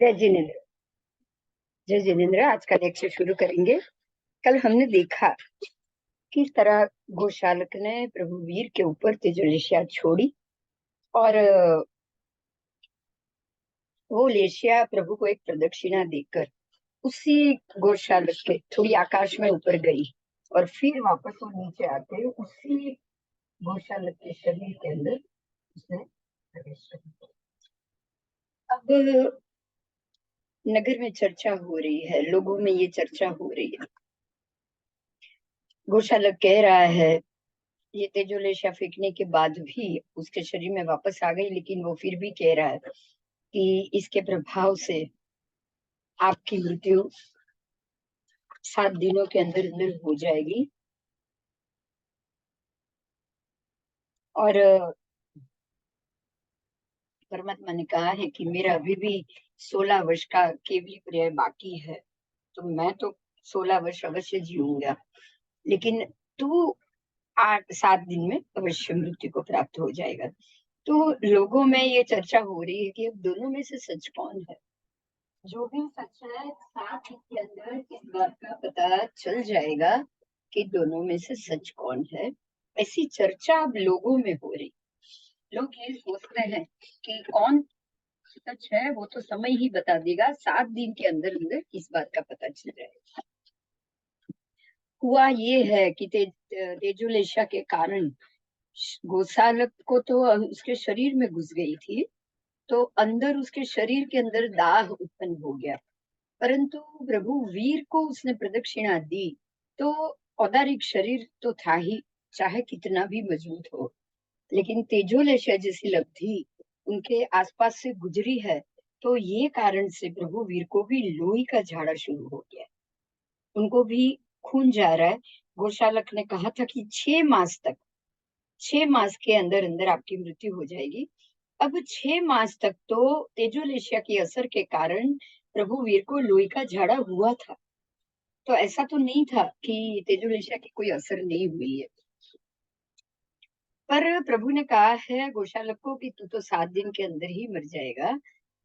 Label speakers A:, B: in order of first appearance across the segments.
A: जय जिनेन्द्र। जय जिनेन्द्र। आज का लेक्चर शुरू करेंगे। कल हमने देखा किस तरह गोशालक ने प्रभु वीर के ऊपर तेजोलेशिया छोड़ी और वो लेशिया प्रभु को एक प्रदक्षिणा देकर उसी गोशालक के थोड़ी आकाश में ऊपर गई और फिर वापस वो नीचे आके उसी गोशालक के शरीर के अंदर उसने प्रवेश किया। अब नगर में चर्चा हो रही है, लोगों में ये चर्चा हो रही है। गोशालक कह रहा है ये तेजोलेशिया फेंकने के बाद भी उसके शरीर में वापस आ गई, लेकिन वो फिर भी कह रहा है कि इसके प्रभाव से आपकी मृत्यु 7 दिनों के अंदर अंदर हो जाएगी। और परमात्मा ने कहा है कि मेरा अभी भी 16 वर्ष का केवली पर्याय बाकी है, तो मैं तो 16 वर्ष अवश्य जीऊंगा, लेकिन तू 7 दिन में अवश्य मृत्यु को प्राप्त हो जाएगा। तो लोगों में ये चर्चा हो रही है कि अब दोनों में से सच कौन है। जो भी सच है 7 दिन के अंदर इस बात का पता चल जाएगा कि दोनों में से सच कौन है। ऐसी चर्चा अब लोगों में हो रही। लोग ये सोचते हैं कि कौन सच है वो तो समय ही बता देगा, 7 दिन के अंदर अंदर इस बात का पता चल जाएगा। हुआ ये है कि तेजोलेशिया के कारण गोसालक को तो उसके शरीर में घुस गई थी, तो अंदर उसके शरीर के अंदर दाह उत्पन्न हो गया। परंतु प्रभु वीर को उसने प्रदक्षिणा दी तो औदारिक शरीर तो था ही, चाहे कितना भी मजबूत हो, लेकिन तेजोलेशिया जैसी लब्धि उनके आसपास से गुजरी है, तो ये कारण से प्रभु वीर को भी लोही का झाड़ा शुरू हो गया। उनको भी खून जा रहा है। गोशालक ने कहा था कि 6 मास के अंदर अंदर आपकी मृत्यु हो जाएगी। अब 6 मास तक तो तेजोलेशिया के असर के कारण प्रभु वीर को लोही का झाड़ा हुआ था, तो ऐसा तो नहीं था कि तेजोलेशिया की कोई असर नहीं हुई है। पर प्रभु ने कहा है गोशालक को कि तू तो 7 दिन के अंदर ही मर जाएगा।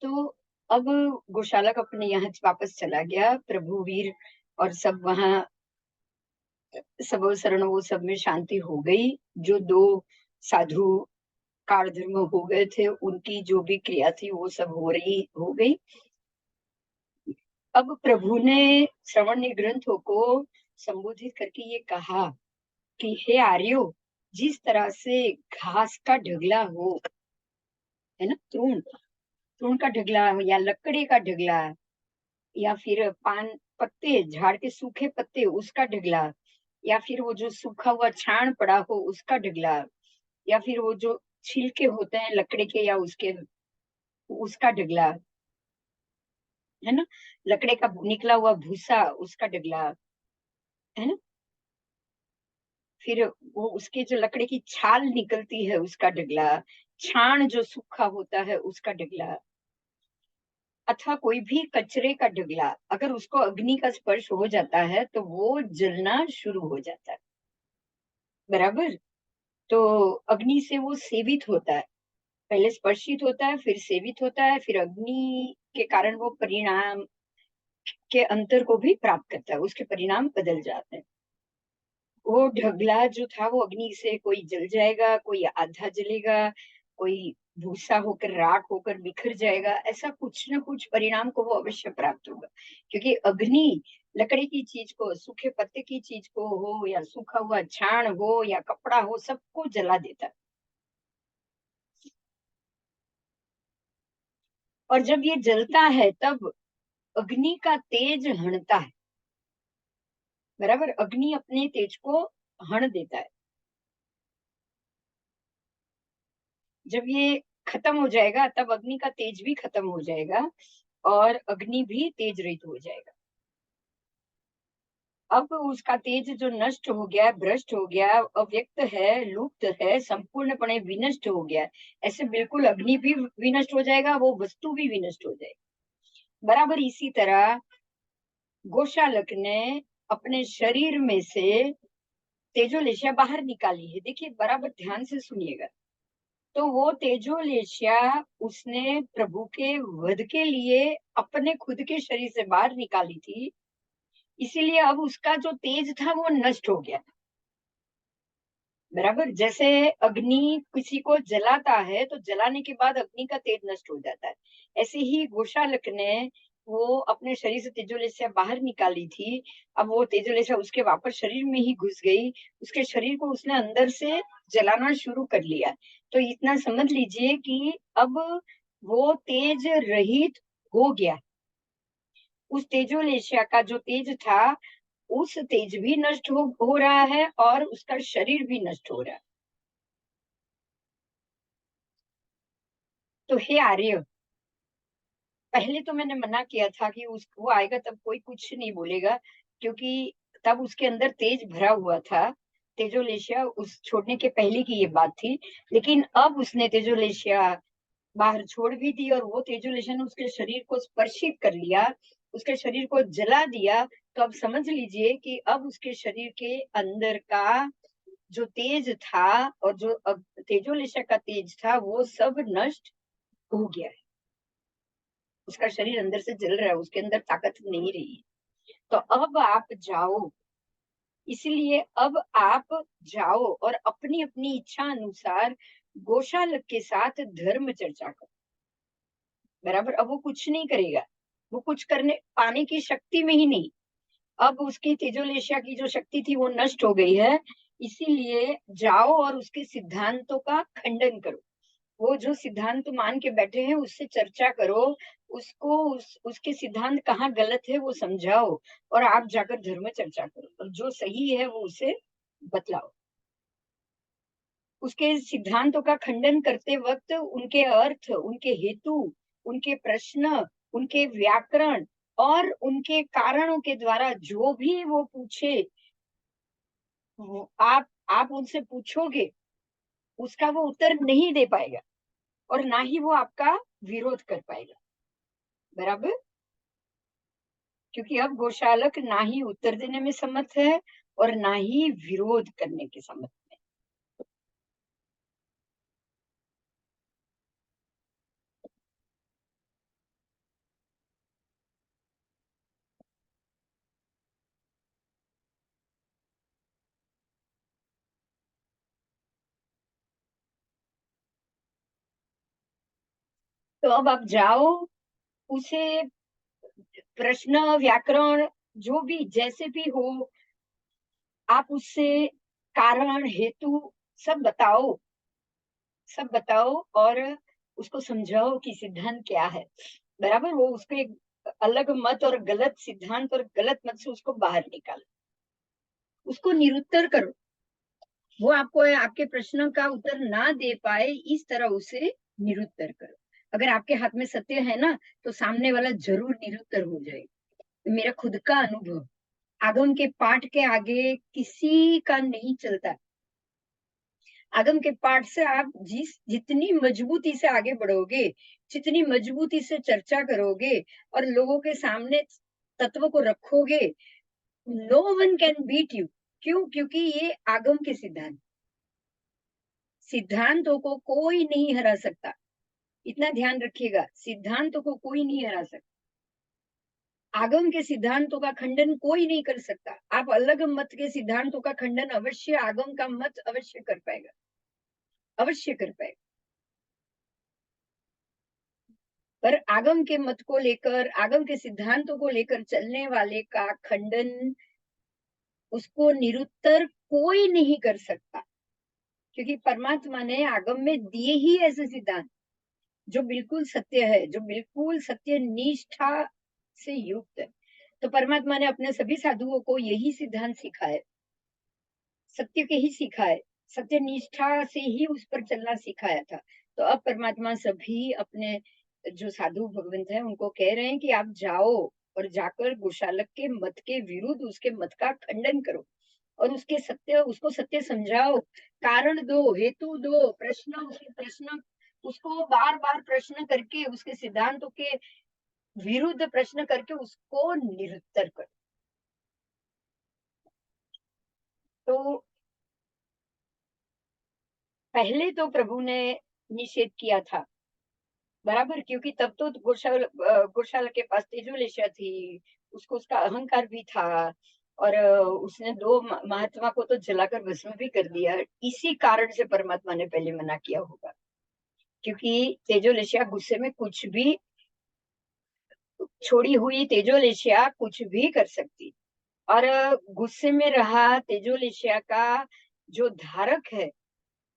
A: तो अब गोशालक अपने यहाँ वापस चला गया। प्रभु वीर और सब वहां सब शरण वो सब में शांति हो गई। जो 2 साधु काल धर्म हो गए थे उनकी जो भी क्रिया थी वो सब हो गई। अब प्रभु ने श्रवण ग्रंथों को संबोधित करके ये कहा कि हे आर्यो, जिस तरह से घास का ढगला हो, है ना, तृण तृण का ढगला या लकड़ी का ढगला या फिर पान पत्ते, झाड़ के सूखे पत्ते उसका ढगला, या फिर वो जो सूखा हुआ छाण पड़ा हो उसका ढगला, या फिर वो जो छिलके होते हैं लकड़ी के या उसके उसका ढगला, है ना, लकड़ी का निकला हुआ भूसा उसका ढगला, है ना, फिर वो उसके जो लकड़ी की छाल निकलती है उसका ढगला, छाण जो सूखा होता है उसका ढगला, अथवा कोई भी कचरे का ढगला, अगर उसको अग्नि का स्पर्श हो जाता है तो वो जलना शुरू हो जाता है। बराबर। तो अग्नि से वो सेवित होता है, पहले स्पर्शित होता है, फिर सेवित होता है, फिर अग्नि के कारण वो परिणाम के अंतर को भी प्राप्त करता है, उसके परिणाम बदल जाते हैं। वो ढगला जो था वो अग्नि से कोई जल जाएगा, कोई आधा जलेगा, कोई भूसा होकर राख होकर बिखर जाएगा, ऐसा कुछ न कुछ परिणाम को वो अवश्य प्राप्त होगा। क्योंकि अग्नि लकड़ी की चीज को, सूखे पत्ते की चीज को हो या सूखा हुआ छाण हो या कपड़ा हो, सबको जला देता है। और जब ये जलता है तब अग्नि का तेज हणता है। बराबर। अग्नि अपने तेज को हण देता है। जब ये खत्म हो जाएगा तब अग्नि का तेज भी खत्म हो जाएगा और अग्नि भी तेज रहित हो जाएगा। अब उसका तेज जो नष्ट हो गया, भ्रष्ट हो गया, अव्यक्त है, लुप्त है, संपूर्णपणे विनष्ट हो गया, ऐसे बिल्कुल अग्नि भी विनष्ट हो जाएगा, वो वस्तु भी विनष्ट हो जाएगी। बराबर इसी तरह गोशालक ने अपने शरीर में से तेजोलेशिया बाहर निकाली है। देखिए, बराबर ध्यान से सुनिएगा। तो वो तेजोलेशिया उसने प्रभु के वध के लिए अपने खुद के शरीर से बाहर निकाली थी, इसीलिए अब उसका जो तेज था वो नष्ट हो गया। बराबर, जैसे अग्नि किसी को जलाता है तो जलाने के बाद अग्नि का तेज नष्ट हो जाता है, ऐसे ही गोशालक ने वो अपने शरीर से तेजोलेशिया बाहर निकाली थी। अब वो तेजोलेशिया उसके वापस शरीर में ही घुस गई, उसके शरीर को उसने अंदर से जलाना शुरू कर लिया। तो इतना समझ लीजिए कि अब वो तेज रहित हो गया। उस तेजोलेशिया का जो तेज था, उस तेज भी नष्ट हो रहा है और उसका शरीर भी नष्ट हो रहा है। तो हे आर्य, पहले तो मैंने मना किया था कि वो आएगा तब कोई कुछ नहीं बोलेगा, क्योंकि तब उसके अंदर तेज भरा हुआ था। तेजोलेशिया उस छोड़ने के पहले की ये बात थी, लेकिन अब उसने तेजोलेशिया बाहर छोड़ भी दी और वो तेजोलेशिया ने उसके शरीर को स्पर्शित कर लिया, उसके शरीर को जला दिया। तो अब समझ लीजिए कि अब उसके शरीर के अंदर का जो तेज था और जो अब तेजोलेशिया का तेज था वो सब नष्ट हो गया है। उसका शरीर अंदर से जल रहा है, उसके अंदर ताकत नहीं रही है। तो अब आप जाओ, इसलिए अब आप जाओ और अपनी अपनी इच्छा अनुसार गोशालक के साथ धर्म चर्चा करो। बराबर, अब वो कुछ नहीं करेगा, वो कुछ करने पाने की शक्ति में ही नहीं। अब उसकी तेजोलेशिया की जो शक्ति थी वो नष्ट हो गई है, इसीलिए जाओ और उसके सिद्धांतों का खंडन करो। वो जो सिद्धांत मान के बैठे हैं उससे चर्चा करो, उसको उसके सिद्धांत कहाँ गलत है वो समझाओ, और आप जाकर धर्म चर्चा करो और जो सही है वो उसे बतलाओ। उसके सिद्धांतों का खंडन करते वक्त उनके अर्थ, उनके हेतु, उनके प्रश्न, उनके व्याकरण और उनके कारणों के द्वारा जो भी वो पूछे, आप उनसे पूछोगे, उसका वो उत्तर नहीं दे पाएगा और ना ही वो आपका विरोध कर पाएगा। बराबर, क्योंकि अब गोशालक ना ही उत्तर देने में समर्थ है और ना ही विरोध करने के समर्थ है। तो अब आप जाओ, उसे प्रश्न, व्याकरण, जो भी जैसे भी हो, आप उससे कारण, हेतु सब बताओ, सब बताओ और उसको समझाओ कि सिद्धांत क्या है। बराबर, वो उसको एक अलग मत और गलत सिद्धांत और गलत मत से उसको बाहर निकालो, उसको निरुत्तर करो। वो आपको आपके प्रश्न का उत्तर ना दे पाए इस तरह उसे निरुत्तर करो। अगर आपके हाथ में सत्य है ना, तो सामने वाला जरूर निरुत्तर हो जाएगा। मेरा खुद का अनुभव, आगम के पाठ के आगे किसी का नहीं चलता। आगम के पाठ से आप जितनी मजबूती से आगे बढ़ोगे, जितनी मजबूती से चर्चा करोगे और लोगों के सामने तत्व को रखोगे, no one can beat you. क्यों? क्योंकि ये आगम के सिद्धांत, सिद्धांतों को कोई नहीं हरा सकता। इतना ध्यान रखिएगा, सिद्धांतों को कोई नहीं हरा सकता। आगम के सिद्धांतों का खंडन कोई नहीं कर सकता। आप अलग मत के सिद्धांतों का खंडन अवश्य आगम का मत अवश्य कर पाएगा, अवश्य कर पाएगा। पर आगम के मत को लेकर, आगम के सिद्धांतों को लेकर चलने वाले का खंडन, उसको निरुत्तर कोई नहीं कर सकता, क्योंकि परमात्मा ने आगम में दिए ही ऐसे सिद्धांत जो बिल्कुल सत्य है, जो बिल्कुल सत्य निष्ठा से युक्त है। तो परमात्मा ने अपने सभी साधुओं को यही सिद्धांत सिखाए, सत्य के ही सिखाए, सत्य निष्ठा से ही उस पर चलना सिखाया था। तो अब परमात्मा सभी अपने जो साधु भगवंत हैं उनको कह रहे हैं कि आप जाओ और जाकर गोशालक के मत के विरुद्ध उसके मत का खंडन करो और उसको सत्य समझाओ, कारण दो, हेतु दो, उसके प्रश्न उसको बार बार प्रश्न करके, उसके सिद्धांतों के विरुद्ध प्रश्न करके उसको निरुत्तर करो। तो पहले तो प्रभु ने निषेध किया था, बराबर, क्योंकि तब तो गौशाला के पास तेजोलेशा थी, उसको उसका अहंकार भी था, और उसने दो महात्मा को तो जलाकर भस्म भी कर दिया। इसी कारण से परमात्मा ने पहले मना किया होगा, क्योंकि तेजोलेशा गुस्से में कुछ भी, छोड़ी हुई तेजोलेशा कुछ भी कर सकती, और गुस्से में रहा तेजोलेशा का जो धारक है,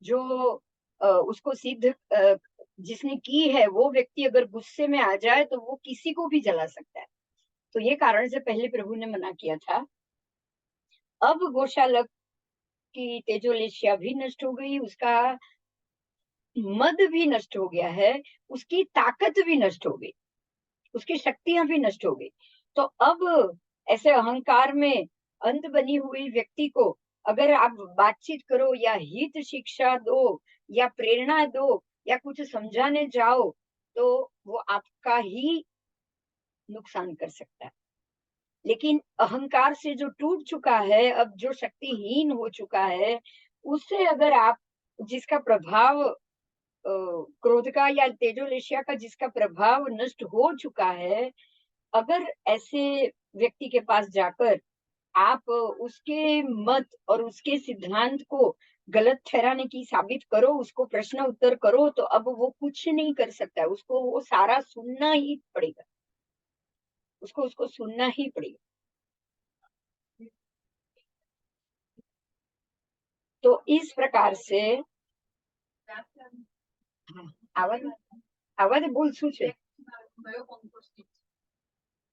A: जो उसको सिद्ध जिसने की है, वो व्यक्ति अगर गुस्से में आ जाए तो वो किसी को भी जला सकता है। तो ये कारण से पहले प्रभु ने मना किया था। अब गौशालक की तेजोलेशिया भी नष्ट हो गई, उसका मद भी नष्ट हो गया है, उसकी ताकत भी नष्ट हो गई, उसकी शक्तियां भी नष्ट हो गई। तो अब ऐसे अहंकार में अंध बनी हुई व्यक्ति को अगर आप बातचीत करो या हित शिक्षा दो या प्रेरणा दो या कुछ समझाने जाओ, तो वो आपका ही नुकसान कर सकता है। लेकिन अहंकार से जो टूट चुका है, अब जो शक्तिहीन हो चुका है, उससे अगर आप, जिसका प्रभाव क्रोध का या तेजोलेशिया का जिसका प्रभाव नष्ट हो चुका है, अगर ऐसे व्यक्ति के पास जाकर आप उसके मत और उसके सिद्धांत को गलत ठहराने की साबित करो, उसको प्रश्न उत्तर करो, तो अब वो कुछ नहीं कर सकता है, उसको वो सारा सुनना ही पड़ेगा, उसको उसको सुनना ही पड़ेगा। तो इस प्रकार से, हाँ, आवाज आवाज बोल શું છે?